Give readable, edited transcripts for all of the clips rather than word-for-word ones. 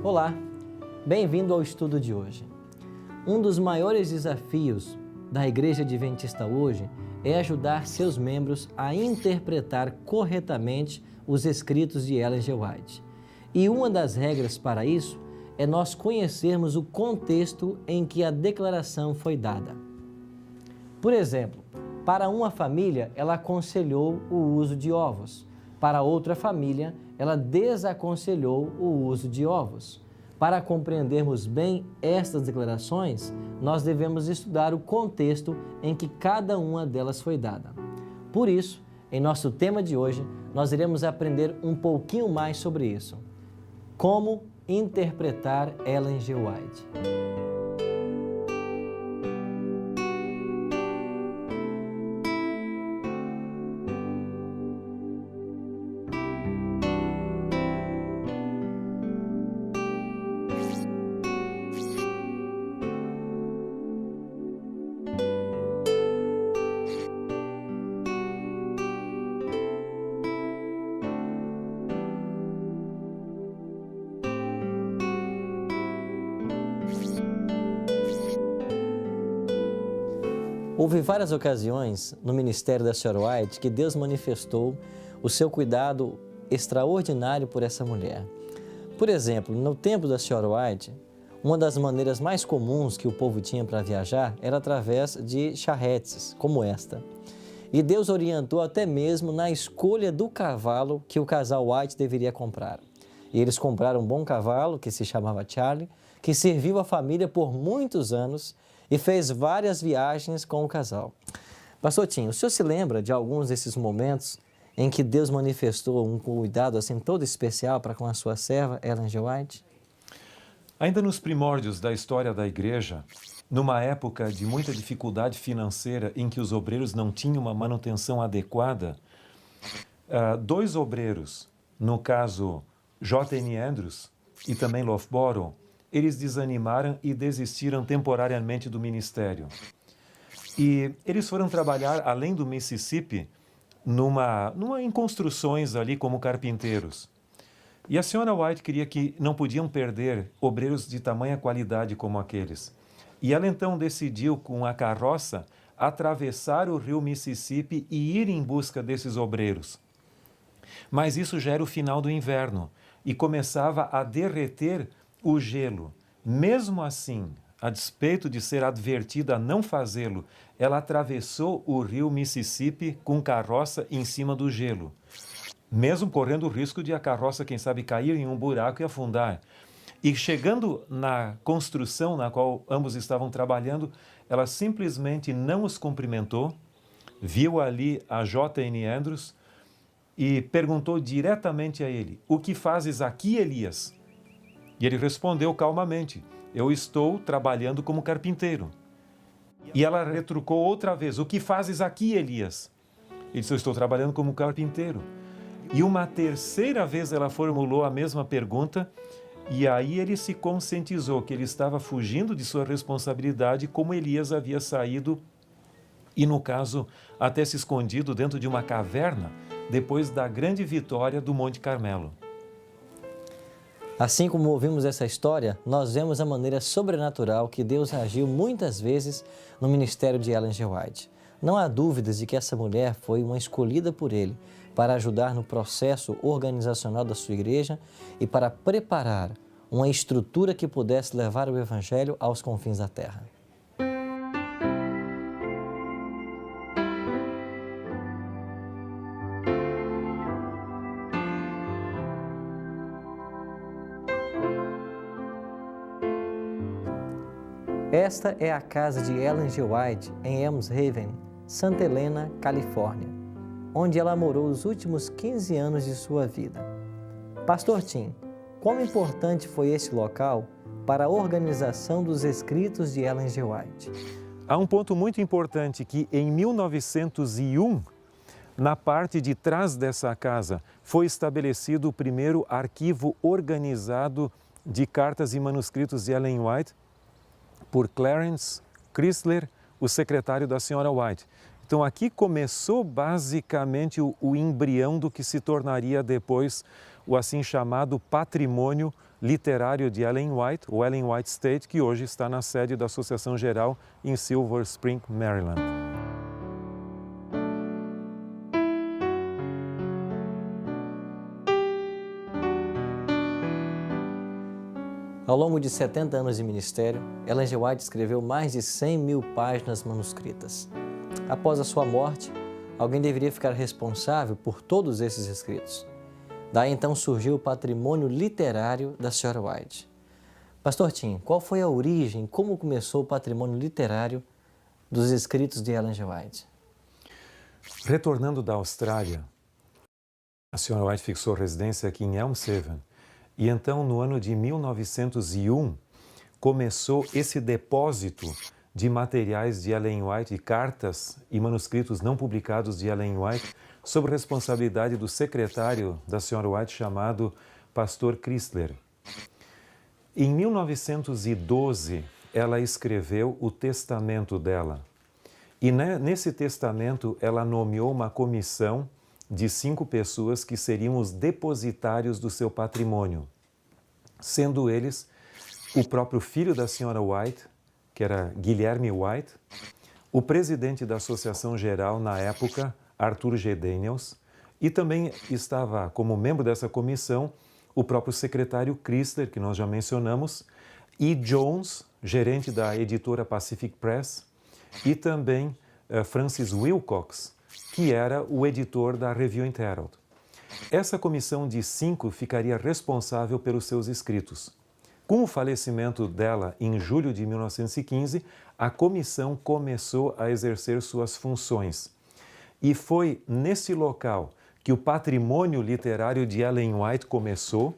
Olá, bem-vindo ao estudo de hoje. Um dos maiores desafios da Igreja Adventista hoje é ajudar seus membros a interpretar corretamente os escritos de Ellen G. White. E uma das regras para isso é nós conhecermos o contexto em que a declaração foi dada. Por exemplo, para uma família, ela aconselhou o uso de ovos. Para outra família, ela desaconselhou o uso de ovos. Para compreendermos bem estas declarações, nós devemos estudar o contexto em que cada uma delas foi dada. Por isso, em nosso tema de hoje, nós iremos aprender um pouquinho mais sobre isso. Como interpretar Ellen G. White. Houve várias ocasiões no ministério da Sra. White que Deus manifestou o seu cuidado extraordinário por essa mulher. Por exemplo, no tempo da Sra. White, uma das maneiras mais comuns que o povo tinha para viajar era através de charretes, como esta. E Deus orientou até mesmo na escolha do cavalo que o casal White deveria comprar. E eles compraram um bom cavalo, que se chamava Charlie, que serviu a família por muitos anos e fez várias viagens com o casal. Pastor Tim, o senhor se lembra de alguns desses momentos em que Deus manifestou um cuidado assim todo especial para com a sua serva, Ellen G. White? Ainda nos primórdios da história da igreja, numa época de muita dificuldade financeira em que os obreiros não tinham uma manutenção adequada, dois obreiros, no caso J.N. Andrews e também Loughborough, eles desanimaram e desistiram temporariamente do ministério. E eles foram trabalhar além do Mississippi, em construções ali como carpinteiros. E a Sra. White queria que não podiam perder obreiros de tamanha qualidade como aqueles. E ela então decidiu, com a carroça, atravessar o rio Mississippi e ir em busca desses obreiros. Mas isso já era o final do inverno e começava a derreter o gelo. Mesmo assim, a despeito de ser advertida a não fazê-lo, ela atravessou o rio Mississippi com carroça em cima do gelo, mesmo correndo o risco de a carroça, quem sabe, cair em um buraco e afundar. E chegando na construção na qual ambos estavam trabalhando, ela simplesmente não os cumprimentou, viu ali a J.N. Andrews e perguntou diretamente a ele: "O que fazes aqui, Elias?" E ele respondeu calmamente: "Eu estou trabalhando como carpinteiro." E ela retrucou outra vez: "O que fazes aqui, Elias?" Ele disse: "Eu estou trabalhando como carpinteiro." E uma terceira vez ela formulou a mesma pergunta, e aí ele se conscientizou que ele estava fugindo de sua responsabilidade, como Elias havia saído e, no caso, até se escondido dentro de uma caverna depois da grande vitória do Monte Carmelo. Assim como ouvimos essa história, nós vemos a maneira sobrenatural que Deus agiu muitas vezes no ministério de Ellen G. White. Não há dúvidas de que essa mulher foi uma escolhida por Ele para ajudar no processo organizacional da sua igreja e para preparar uma estrutura que pudesse levar o Evangelho aos confins da terra. Esta é a casa de Ellen G. White em Elms Haven, Santa Helena, Califórnia, onde ela morou os últimos 15 anos de sua vida. Pastor Tim, quão importante foi esse local para a organização dos escritos de Ellen G. White? Há um ponto muito importante que em 1901, na parte de trás dessa casa, foi estabelecido o primeiro arquivo organizado de cartas e manuscritos de Ellen White por Clarence Chrysler, o secretário da Sra. White. Então aqui começou basicamente o embrião do que se tornaria depois o assim chamado patrimônio literário de Ellen White, o Ellen White Estate, que hoje está na sede da Associação Geral em Silver Spring, Maryland. Ao longo de 70 anos de ministério, Ellen G. White escreveu mais de 100 mil páginas manuscritas. Após a sua morte, alguém deveria ficar responsável por todos esses escritos. Daí então surgiu o patrimônio literário da Sra. White. Pastor Tim, qual foi a origem, como começou o patrimônio literário dos escritos de Ellen G. White? Retornando da Austrália, a Sra. White fixou residência aqui em Elm Haven. E então, no ano de 1901, começou esse depósito de materiais de Ellen White, cartas e manuscritos não publicados de Ellen White, sob responsabilidade do secretário da Sra. White, chamado Pastor Chrysler. Em 1912, ela escreveu o testamento dela. E nesse testamento, ela nomeou uma comissão de 5 pessoas que seriam os depositários do seu patrimônio, sendo eles o próprio filho da Sra. White, que era Guilherme White, o presidente da Associação Geral na época, Arthur G. Daniels, e também estava como membro dessa comissão o próprio secretário Chrysler, que nós já mencionamos, e Jones, gerente da editora Pacific Press, e também Francis Wilcox, que era o editor da Review and Herald. Essa comissão de 5 ficaria responsável pelos seus escritos. Com o falecimento dela em julho de 1915, a comissão começou a exercer suas funções. E foi nesse local que o patrimônio literário de Ellen White começou,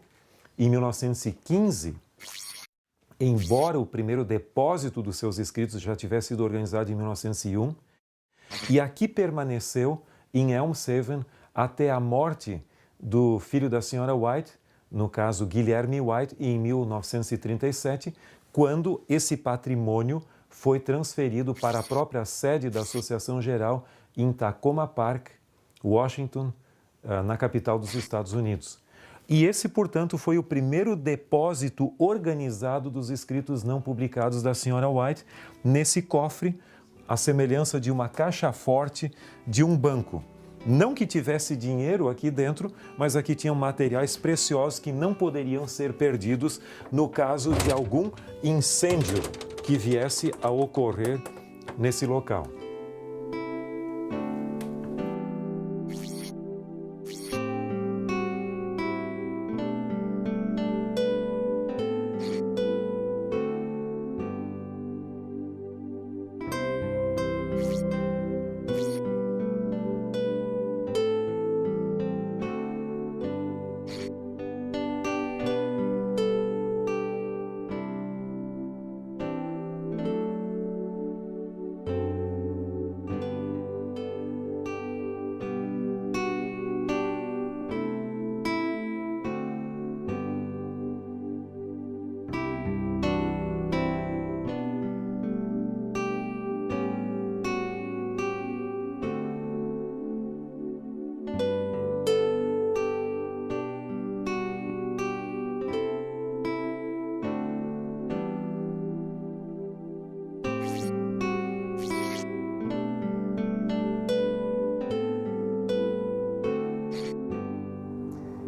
em 1915, embora o primeiro depósito dos seus escritos já tivesse sido organizado em 1901, e aqui permaneceu em Elm Haven até a morte do filho da Sra. White, no caso Guilherme White, em 1937, quando esse patrimônio foi transferido para a própria sede da Associação Geral em Tacoma Park, Washington, na capital dos Estados Unidos. E esse, portanto, foi o primeiro depósito organizado dos escritos não publicados da Sra. White nesse cofre, à semelhança de uma caixa forte de um banco. Não que tivesse dinheiro aqui dentro, mas aqui tinham materiais preciosos que não poderiam ser perdidos no caso de algum incêndio que viesse a ocorrer nesse local.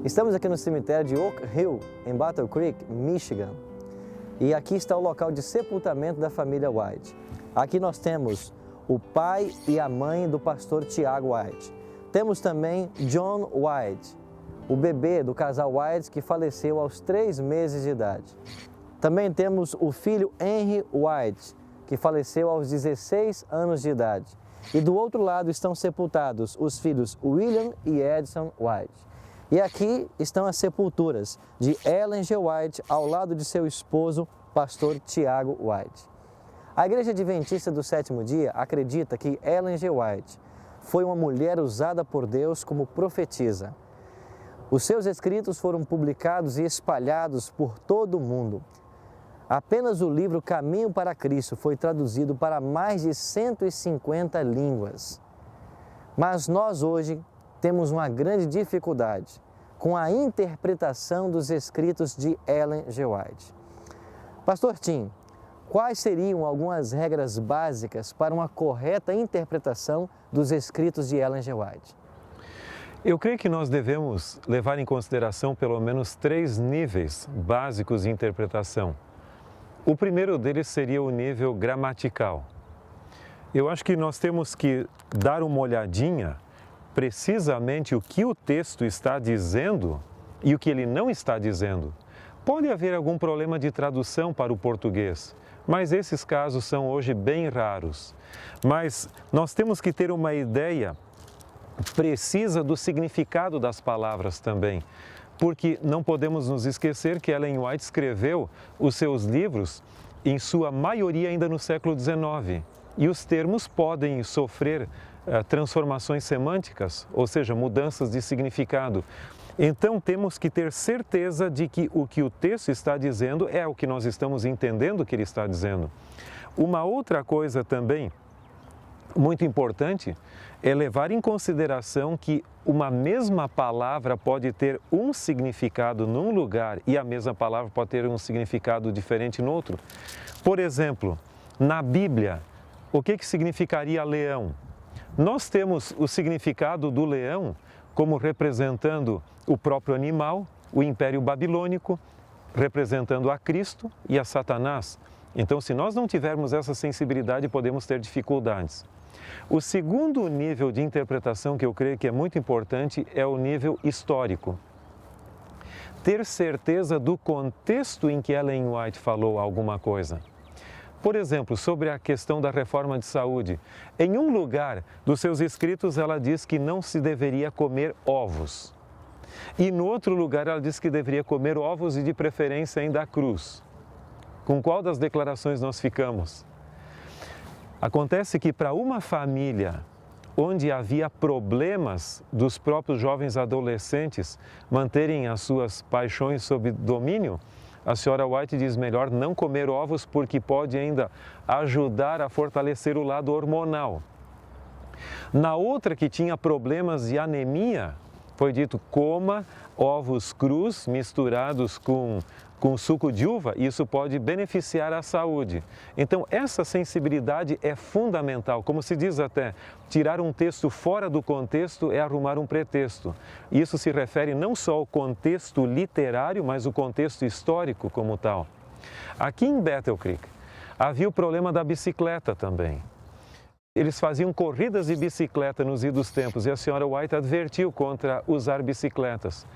Estamos aqui no cemitério de Oak Hill, em Battle Creek, Michigan. E aqui está o local de sepultamento da família White. Aqui nós temos o pai e a mãe do pastor Tiago White. Temos também John White, o bebê do casal White que faleceu aos 3 meses de idade. Também temos o filho Henry White, que faleceu aos 16 anos de idade. E do outro lado estão sepultados os filhos William e Edson White. E aqui estão as sepulturas de Ellen G. White ao lado de seu esposo, pastor Tiago White. A Igreja Adventista do Sétimo Dia acredita que Ellen G. White foi uma mulher usada por Deus como profetisa. Os seus escritos foram publicados e espalhados por todo o mundo. Apenas o livro Caminho para Cristo foi traduzido para mais de 150 línguas. Mas nós hoje temos uma grande dificuldade com a interpretação dos escritos de Ellen G. White. Pastor Tim, quais seriam algumas regras básicas para uma correta interpretação dos escritos de Ellen G. White? Eu creio que nós devemos levar em consideração pelo menos 3 níveis básicos de interpretação. O primeiro deles seria o nível gramatical. Eu acho que nós temos que dar uma olhadinha precisamente o que o texto está dizendo e o que ele não está dizendo. Pode haver algum problema de tradução para o português, mas esses casos são hoje bem raros. Mas nós temos que ter uma ideia precisa do significado das palavras também, porque não podemos nos esquecer que Ellen White escreveu os seus livros, em sua maioria ainda no século XIX, e os termos podem sofrer transformações semânticas, ou seja, mudanças de significado. Então temos que ter certeza de que o texto está dizendo é o que nós estamos entendendo que ele está dizendo. Uma outra coisa também muito importante é levar em consideração que uma mesma palavra pode ter um significado num lugar e a mesma palavra pode ter um significado diferente no outro. Por exemplo, na Bíblia, o que significaria leão? Nós temos o significado do leão como representando o próprio animal, o Império Babilônico, representando a Cristo e a Satanás. Então, se nós não tivermos essa sensibilidade, podemos ter dificuldades. O segundo nível de interpretação que eu creio que é muito importante é o nível histórico. Ter certeza do contexto em que Ellen White falou alguma coisa. Por exemplo, sobre a questão da reforma de saúde. Em um lugar dos seus escritos, ela diz que não se deveria comer ovos. E no outro lugar, ela diz que deveria comer ovos e, de preferência, ainda crus. Com qual das declarações nós ficamos? Acontece que para uma família onde havia problemas dos próprios jovens adolescentes manterem as suas paixões sob domínio, a senhora White diz melhor não comer ovos porque pode ainda ajudar a fortalecer o lado hormonal. Na outra que tinha problemas de anemia, foi dito coma ovos crus misturados com suco de uva, e isso pode beneficiar a saúde. Então, essa sensibilidade é fundamental. Como se diz até, tirar um texto fora do contexto é arrumar um pretexto. Isso se refere não só ao contexto literário, mas o contexto histórico como tal. Aqui em Battle Creek, havia o problema da bicicleta também. Eles faziam corridas de bicicleta nos idos tempos e a senhora White advertiu contra usar bicicletas.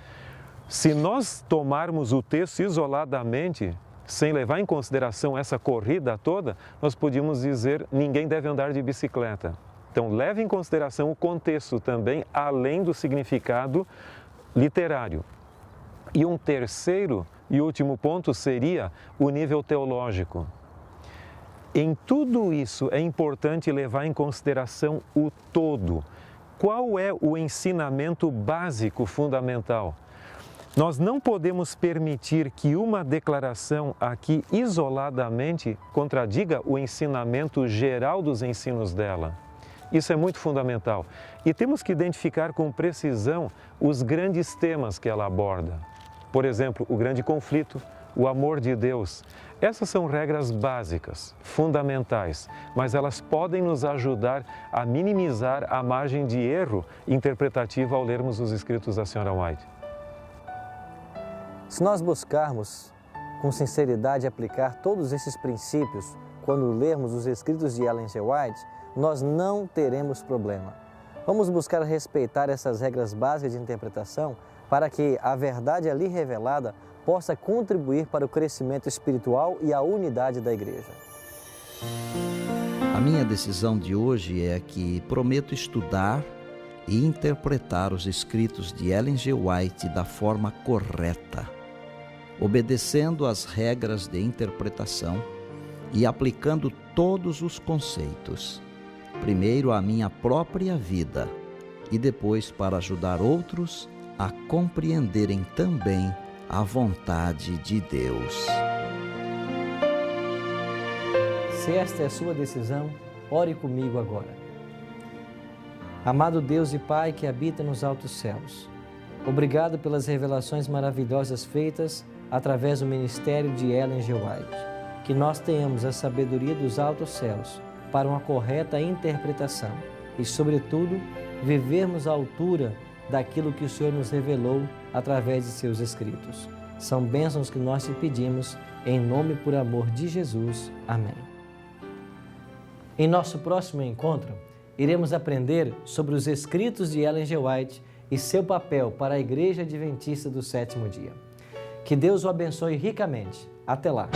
Se nós tomarmos o texto isoladamente, sem levar em consideração essa corrida toda, nós podíamos dizer ninguém deve andar de bicicleta. Então, leve em consideração o contexto também, além do significado literário. E um terceiro e último ponto seria o nível teológico. Em tudo isso é importante levar em consideração o todo. Qual é o ensinamento básico fundamental? Nós não podemos permitir que uma declaração aqui isoladamente contradiga o ensinamento geral dos ensinos dela. Isso é muito fundamental. E temos que identificar com precisão os grandes temas que ela aborda. Por exemplo, o grande conflito, o amor de Deus. Essas são regras básicas, fundamentais, mas elas podem nos ajudar a minimizar a margem de erro interpretativa ao lermos os escritos da senhora White. Se nós buscarmos com sinceridade aplicar todos esses princípios quando lermos os escritos de Ellen G. White, nós não teremos problema. Vamos buscar respeitar essas regras básicas de interpretação para que a verdade ali revelada possa contribuir para o crescimento espiritual e a unidade da igreja. A minha decisão de hoje é que prometo estudar e interpretar os escritos de Ellen G. White da forma correta, obedecendo às regras de interpretação e aplicando todos os conceitos, primeiro à minha própria vida e depois para ajudar outros a compreenderem também a vontade de Deus. Se esta é a sua decisão, ore comigo agora. Amado Deus e Pai que habita nos altos céus, obrigado pelas revelações maravilhosas feitas através do ministério de Ellen G. White. Que nós tenhamos a sabedoria dos altos céus para uma correta interpretação e, sobretudo, vivermos à altura daquilo que o Senhor nos revelou através de seus escritos. São bênçãos que nós te pedimos, em nome e por amor de Jesus. Amém. Em nosso próximo encontro, iremos aprender sobre os escritos de Ellen G. White e seu papel para a Igreja Adventista do Sétimo Dia. Que Deus o abençoe ricamente. Até lá!